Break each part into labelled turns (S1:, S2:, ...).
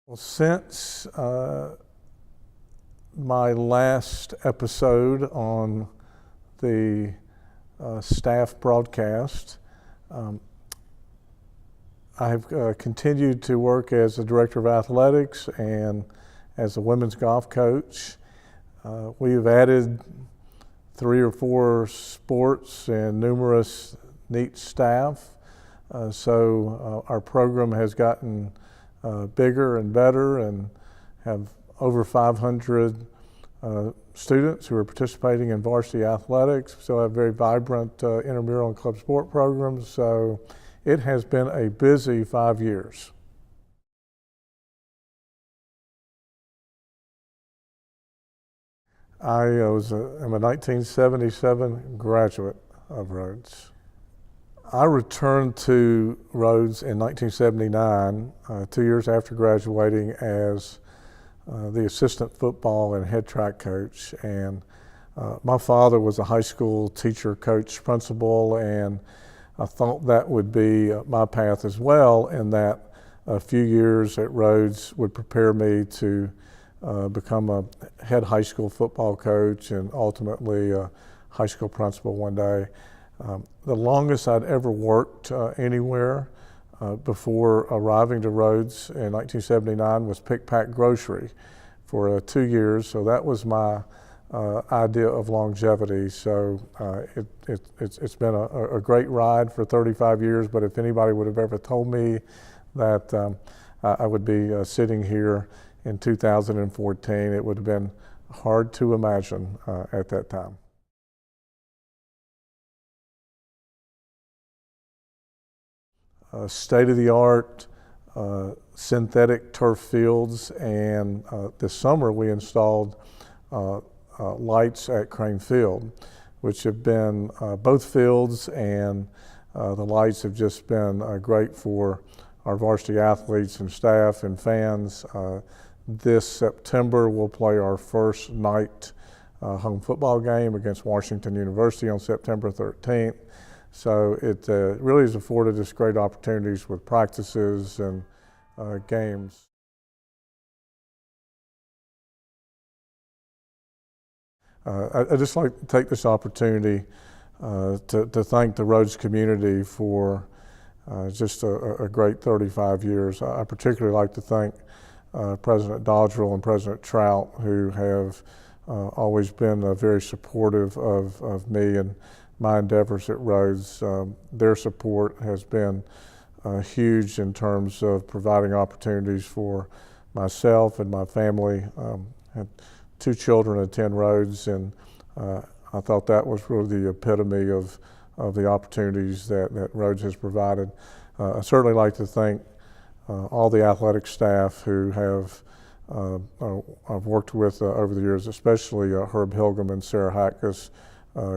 S1: Well, since my last episode on the staff broadcast, I have continued to work as the director of athletics and as a women's golf coach. We have added 3 or 4 sports and numerous neat staff. So our program has gotten bigger and better and have over 500 students who are participating in varsity athletics. We still have very vibrant intramural and club sport programs. So it has been a busy 5 years. I am a 1977 graduate of Rhodes. I returned to Rhodes in 1979, 2 years after graduating, as the assistant football and head track coach. And my father was a high school teacher, coach, principal, and I thought that would be my path as well, and that a few years at Rhodes would prepare me to become a head high school football coach and ultimately a high school principal one day. The longest I'd ever worked anywhere before arriving to Rhodes in 1979 was Pick Pack Grocery for 2 years. So that was my idea of longevity. So it's been a great ride for 35 years, but if anybody would have ever told me that I would be sitting here in 2014, it would have been hard to imagine at that time. State-of-the-art synthetic turf fields, and this summer we installed lights at Crane Field, which have been both fields, and the lights have just been great for our varsity athletes and staff and fans. This September we'll play our first night home football game against Washington University on September 13th. So it really has afforded us great opportunities with practices and games. I'd just like to take this opportunity to thank the Rhodes community for just a great 35 years. I particularly like to thank President Dodgerel and President Trout, who have always been very supportive of me and my endeavors at Rhodes. Their support has been huge in terms of providing opportunities for myself and my family. I had 2 children attend Rhodes, and I thought that was really the epitome of the opportunities that Rhodes has provided. I certainly like to thank all the athletic staff who I've worked with over the years, especially Herb Hilgam and Sarah Hackus,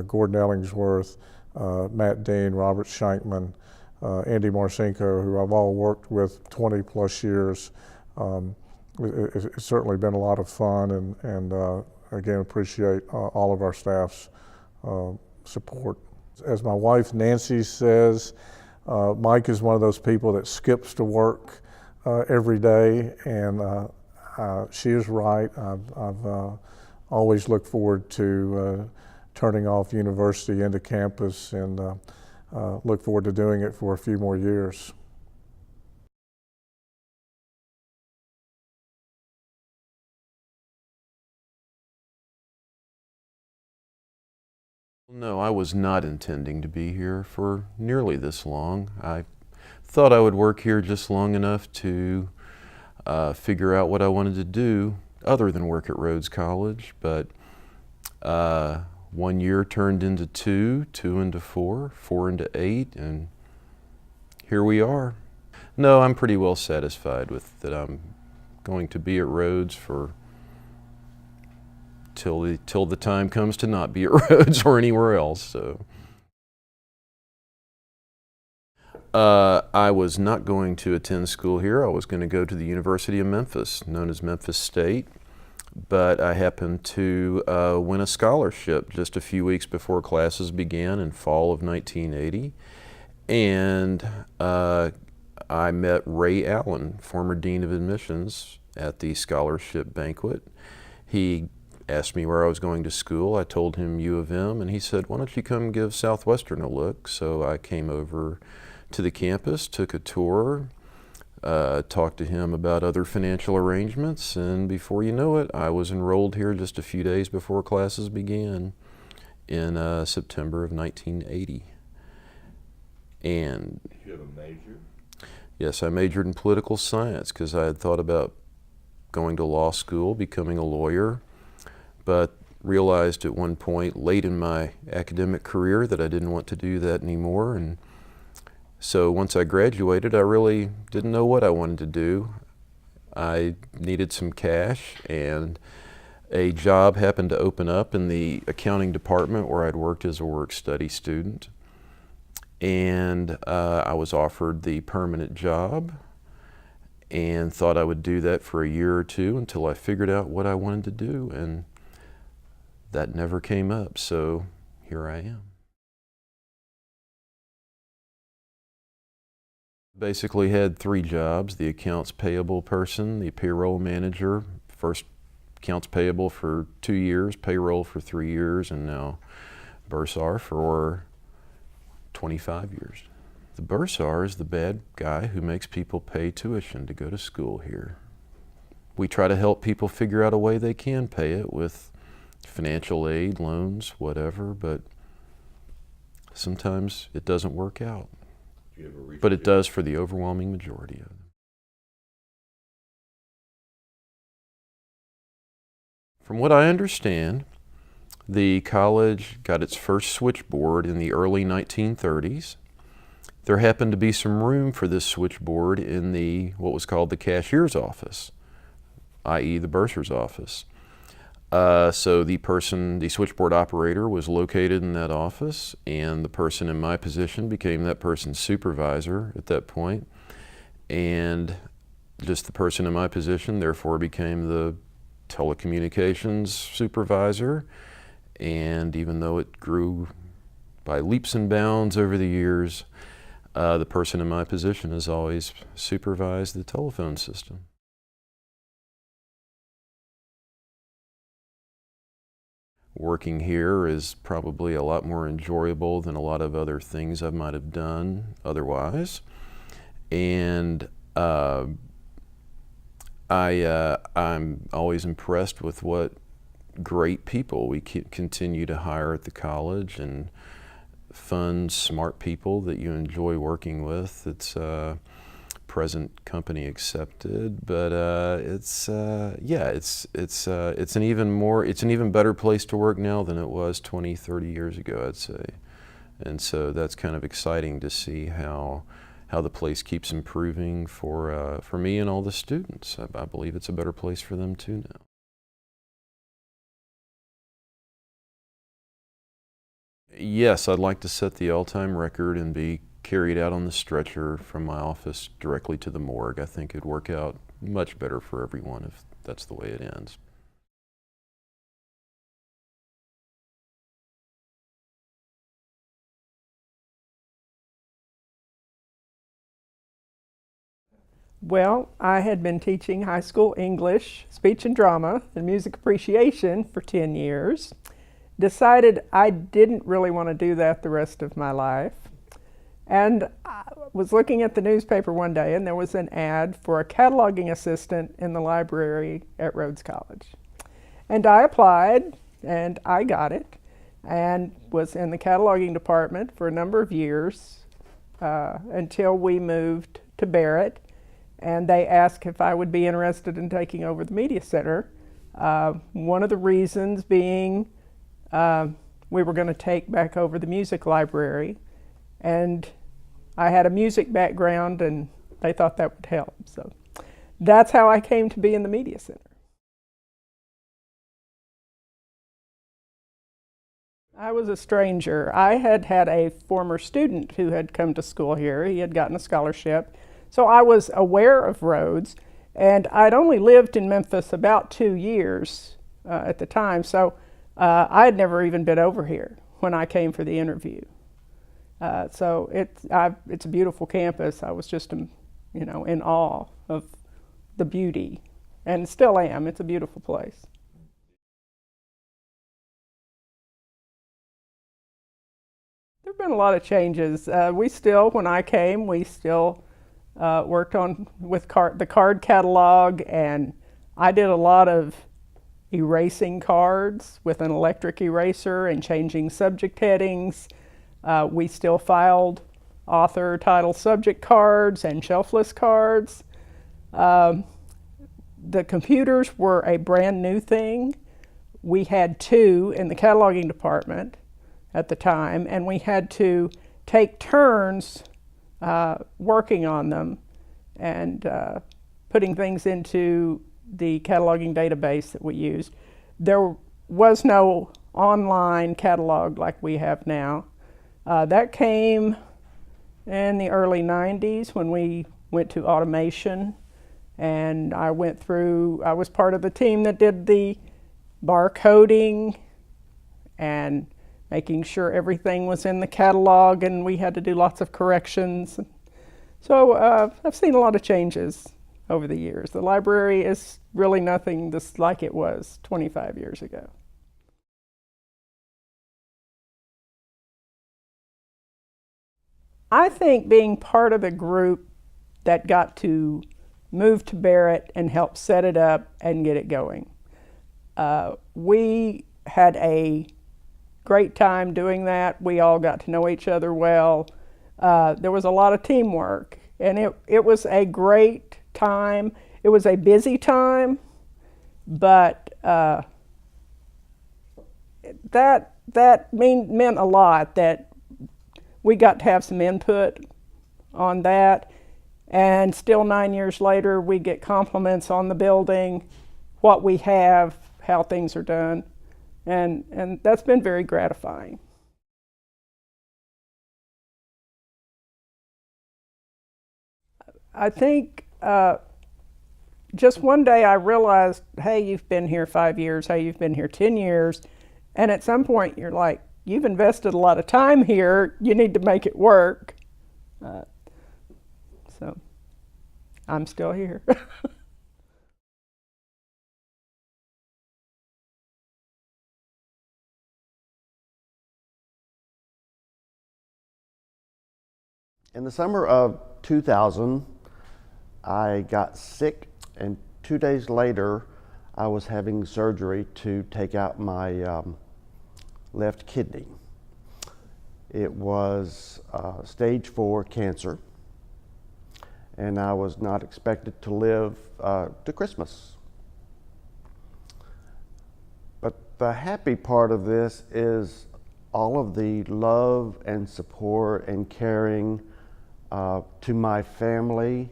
S1: Gordon Ellingsworth, Matt Dean, Robert Shankman, Andy Marcinko, who I've all worked with 20 plus years. It's certainly been a lot of fun, and again, appreciate all of our staff's support. As my wife Nancy says, Mike is one of those people that skips to work every day, and she is right. I've always looked forward to turning off university into campus, and look forward to doing it for a few more years.
S2: No, I was not intending to be here for nearly this long. I thought I would work here just long enough to figure out what I wanted to do other than work at Rhodes College, but 1 year turned into 2, 2 into 4, 4 into 8, and here we are. No, I'm pretty well satisfied with that. I'm going to be at Rhodes for till the time comes to not be at Rhodes or anywhere else. So I was not going to attend school here. I was going to go to the University of Memphis, known as Memphis State, but I happened to win a scholarship just a few weeks before classes began in fall of 1980, and I met Ray Allen, former Dean of Admissions, at the scholarship banquet. He asked me where I was going to school. I told him U of M, and he said, "Why don't you come give Southwestern a look?" So I came over to the campus, took a tour, talked to him about other financial arrangements, and before you know it, I was enrolled here just a few days before classes began in September of 1980. And
S3: did you have a major?
S2: Yes, I majored in political science because I had thought about going to law school, becoming a lawyer, but realized at one point late in my academic career that I didn't want to do that anymore. And so once I graduated, I really didn't know what I wanted to do. I needed some cash, and a job happened to open up in the accounting department where I'd worked as a work-study student. And I was offered the permanent job and thought I would do that for a year or two until I figured out what I wanted to do, and that never came up, so here I am. Basically had 3 jobs: the accounts payable person, the payroll manager, first accounts payable for 2 years, payroll for 3 years, and now bursar for 25 years. The bursar is the bad guy who makes people pay tuition to go to school here. We try to help people figure out a way they can pay it with financial aid, loans, whatever, but sometimes it doesn't work out. But it does for the overwhelming majority of them. From what I understand, the college got its first switchboard in the early 1930s. There happened to be some room for this switchboard in what was called the cashier's office, i.e. the bursar's office. So the switchboard operator was located in that office, and the person in my position became that person's supervisor at that point. And just the person in my position therefore became the telecommunications supervisor. And even though it grew by leaps and bounds over the years, the person in my position has always supervised the telephone system. Working here is probably a lot more enjoyable than a lot of other things I might have done otherwise. And I'm always impressed with what great people we continue to hire at the college, and fun, smart people that you enjoy working with. It's present company accepted, but it's an even better place to work now than it was 20, 30 years ago, I'd say. And so that's kind of exciting to see how the place keeps improving for me and all the students. I believe it's a better place for them too now. Yes, I'd like to set the all-time record and be carried out on the stretcher from my office directly to the morgue. I think it'd work out much better for everyone if that's the way it ends.
S4: Well, I had been teaching high school English, speech and drama, and music appreciation for 10 years. Decided I didn't really want to do that the rest of my life. And I was looking at the newspaper one day, and there was an ad for a cataloging assistant in the library at Rhodes College. And I applied, and I got it, and was in the cataloging department for a number of years until we moved to Barrett. And they asked if I would be interested in taking over the media center. One of the reasons being we were going to take back over the music library, and I had a music background, and they thought that would help. So that's how I came to be in the media center. I was a stranger. I had had a former student who had come to school here. He had gotten a scholarship. So I was aware of Rhodes, and I'd only lived in Memphis about 2 years at the time. So I had never even been over here when I came for the interview. So it's a beautiful campus. I was just in awe of the beauty, and still am. It's a beautiful place. There have been a lot of changes. When I came, we still worked with the card catalog, and I did a lot of erasing cards with an electric eraser and changing subject headings. We still filed author, title, subject cards and shelf-list cards. The computers were a brand new thing. We had two in the cataloging department at the time, and we had to take turns working on them and putting things into the cataloging database that we used. There was no online catalog like we have now. That came in the early 90s when we went to automation, and I was part of the team that did the barcoding and making sure everything was in the catalog, and we had to do lots of corrections. So I've seen a lot of changes over the years. The library is really nothing just like it was 25 years ago. I think being part of the group that got to move to Barrett and help set it up and get it going. We had a great time doing that. We all got to know each other well. There was a lot of teamwork, and it was a great time. It was a busy time, but that meant a lot, that we got to have some input on that. And still 9 years later, we get compliments on the building, what we have, how things are done. And that's been very gratifying. I think just one day I realized, hey, you've been here 5 years, hey, you've been here 10 years. And at some point you're like, you've invested a lot of time here, you need to make it work. So I'm still here.
S3: In the summer of 2000, I got sick, and 2 days later, I was having surgery to take out my left kidney. It was stage 4 cancer, and I was not expected to live to Christmas. But the happy part of this is all of the love and support and caring to my family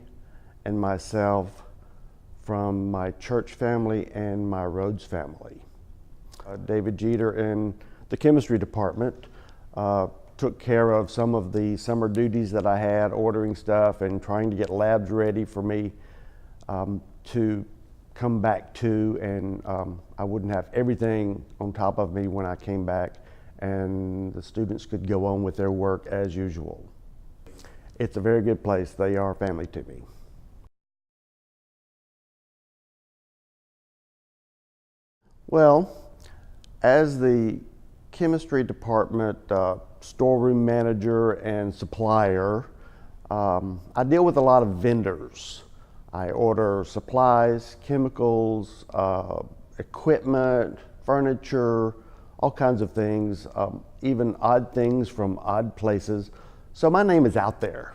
S3: and myself from my church family and my Rhodes family. David Jeter in the chemistry department took care of some of the summer duties that I had, ordering stuff and trying to get labs ready for me to come back to, and I wouldn't have everything on top of me when I came back, and the students could go on with their work as usual. It's a very good place. They are family to me. Well, as the chemistry department storeroom manager and supplier, I deal with a lot of vendors. I order supplies, chemicals, equipment, furniture, all kinds of things, even odd things from odd places. So my name is out there.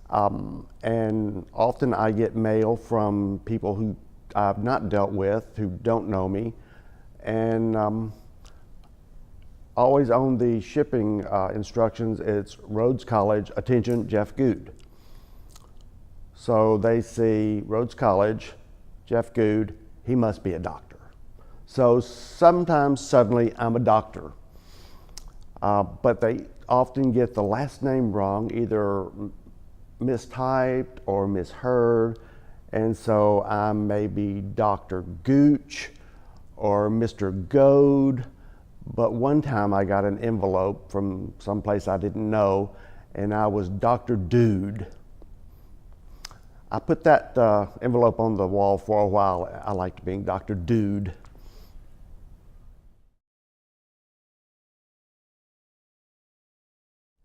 S3: And often I get mail from people who I've not dealt with, who don't know me, and always on the shipping instructions, it's Rhodes College, attention, Jeff Good. So they see Rhodes College, Jeff Good, he must be a doctor. So sometimes suddenly I'm a doctor, but they often get the last name wrong, either mistyped or misheard, and so I may be Dr. Gooch or Mr. Goad. But one time I got an envelope from someplace I didn't know, and I was Dr. Dude. I put that envelope on the wall for a while. I liked being Dr. Dude.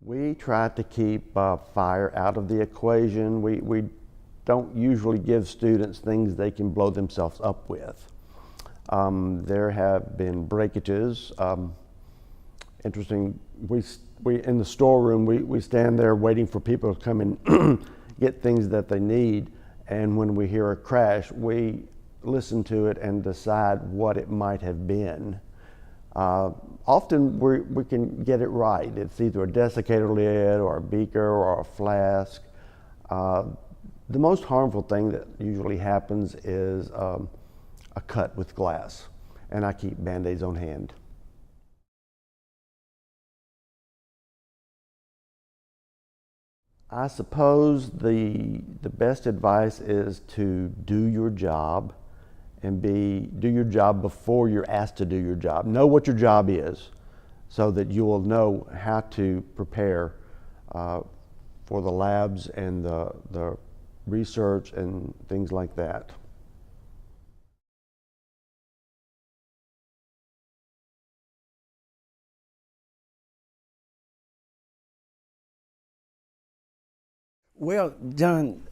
S3: We try to keep fire out of the equation. We don't usually give students things they can blow themselves up with. There have been breakages. Interesting, we in the storeroom, we stand there waiting for people to come and get things that they need. And when we hear a crash, we listen to it and decide what it might have been. Often we can get it right. It's either a desiccator lid or a beaker or a flask. The most harmful thing that usually happens is a cut with glass, and I keep Band-Aids on hand. I suppose the best advice is to do your job and do your job before you're asked to do your job. Know what your job is so that you will know how to prepare for the labs and the research and things like that.
S5: Well, John,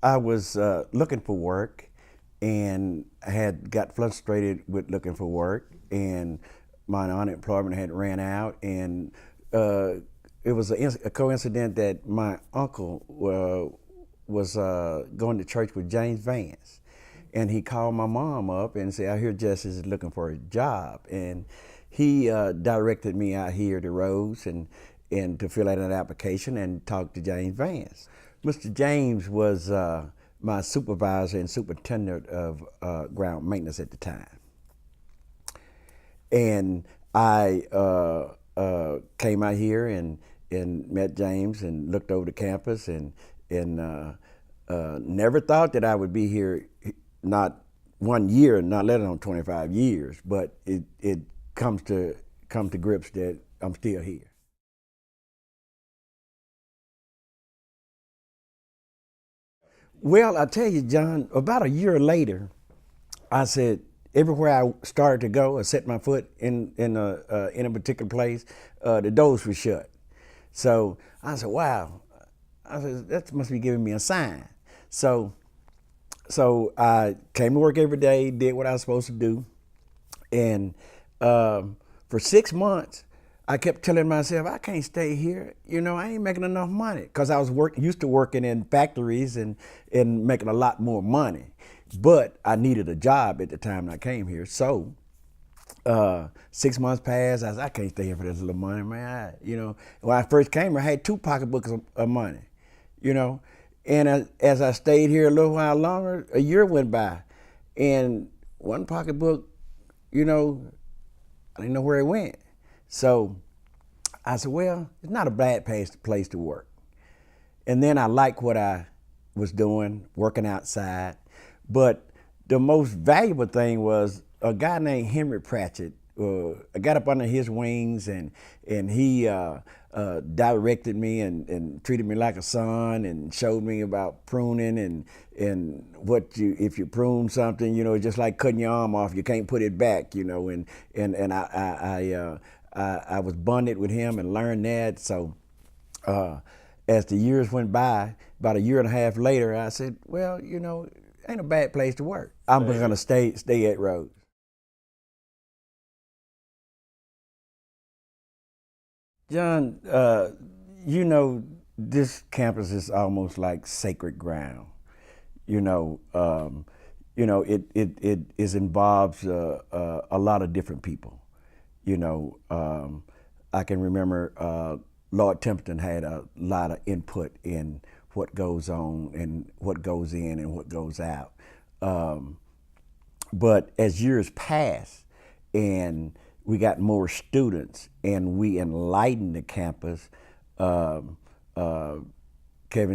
S5: I was looking for work, and I had got frustrated with looking for work, and my unemployment had ran out, and it was a coincidence that my uncle was going to church with James Vance, and he called my mom up and said, "I hear Jesse's looking for a job," and he directed me out here to Rhodes and to fill out an application and talk to James Vance. Mr. James was my supervisor and superintendent of ground maintenance at the time. And I came out here and met James and looked over the campus and never thought that I would be here, not 1 year, not let alone 25 years, but it come to grips that I'm still here. Well, I tell you, John, about a year later, I said, everywhere I started to go or set my foot in a particular place, the doors were shut. So I said, wow. I said, that must be giving me a sign. So I came to work every day, did what I was supposed to do. And for 6 months, I kept telling myself, I can't stay here. You know, I ain't making enough money. Because I was used to working in factories and making a lot more money. But I needed a job at the time I came here. So 6 months passed. I said, I can't stay here for this little money, man. When I first came here, I had 2 pocketbooks of money, And as I stayed here a little while longer, a year went by. And one pocketbook, I didn't know where it went. So I said, well, it's not a bad place to work. And then I liked what I was doing, working outside. But the most valuable thing was a guy named Henry Pratchett. I got up under his wings, and he directed me and treated me like a son and showed me about pruning and if you prune something, it's just like cutting your arm off, you can't put it back, and I was bonded with him and learned that. So as the years went by, about a year and a half later, I said, well, ain't a bad place to work. I'm going to stay at Rhodes. John, this campus is almost like sacred ground. It involves a lot of different people. I can remember Lord Templeton had a lot of input in what goes on and what goes in and what goes out. But as years pass and we got more students and we enlightened the campus, Kevin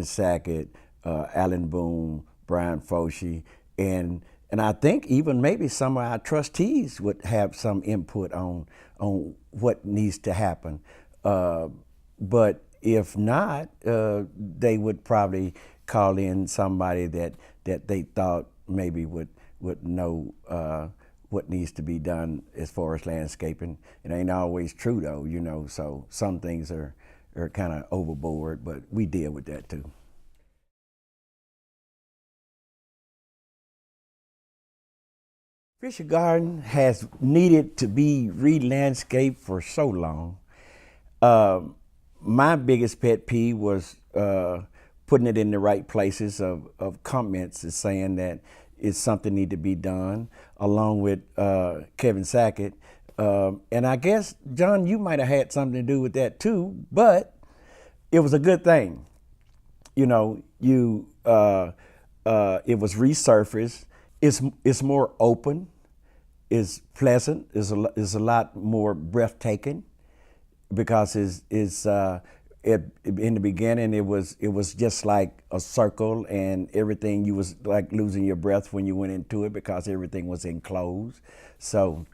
S5: Sackett, Alan Boone, Brian Foshee, and I think even maybe some of our trustees would have some input on what needs to happen. But if not, they would probably call in somebody that they thought maybe would know what needs to be done as far as landscaping. It ain't always true though, you know, so some things are kind of overboard, but we deal with that too. Fisher Garden has needed to be re-landscaped for so long. My biggest pet peeve was putting it in the right places of comments is saying that it's something need to be done, along with Kevin Sackett. And I guess, John, you might have had something to do with that too, but it was a good thing. You know, it was resurfaced. It's more open, it's pleasant, is a lot more breathtaking, because in the beginning it was just like a circle, and everything, you was like losing your breath when you went into it because everything was enclosed. So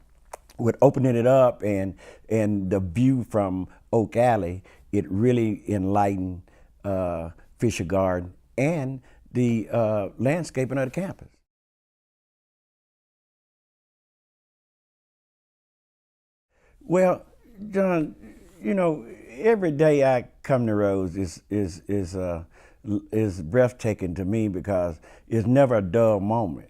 S5: with opening it up and the view from Oak Alley, it really enlightened Fisher Garden and the landscaping of the campus. Well, John, you know, every day I come to Rhodes is breathtaking to me, because it's never a dull moment.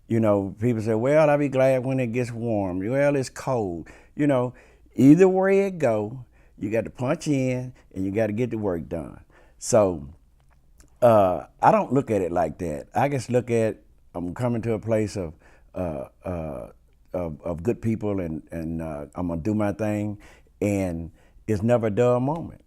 S5: You know, people say, well, I'll be glad when it gets warm. Well, it's cold. You know, either way it go, you got to punch in and you got to get the work done. So I don't look at it like that. I just look at, I'm coming to a place of good people, and I'm gonna do my thing, and it's never a dull moment.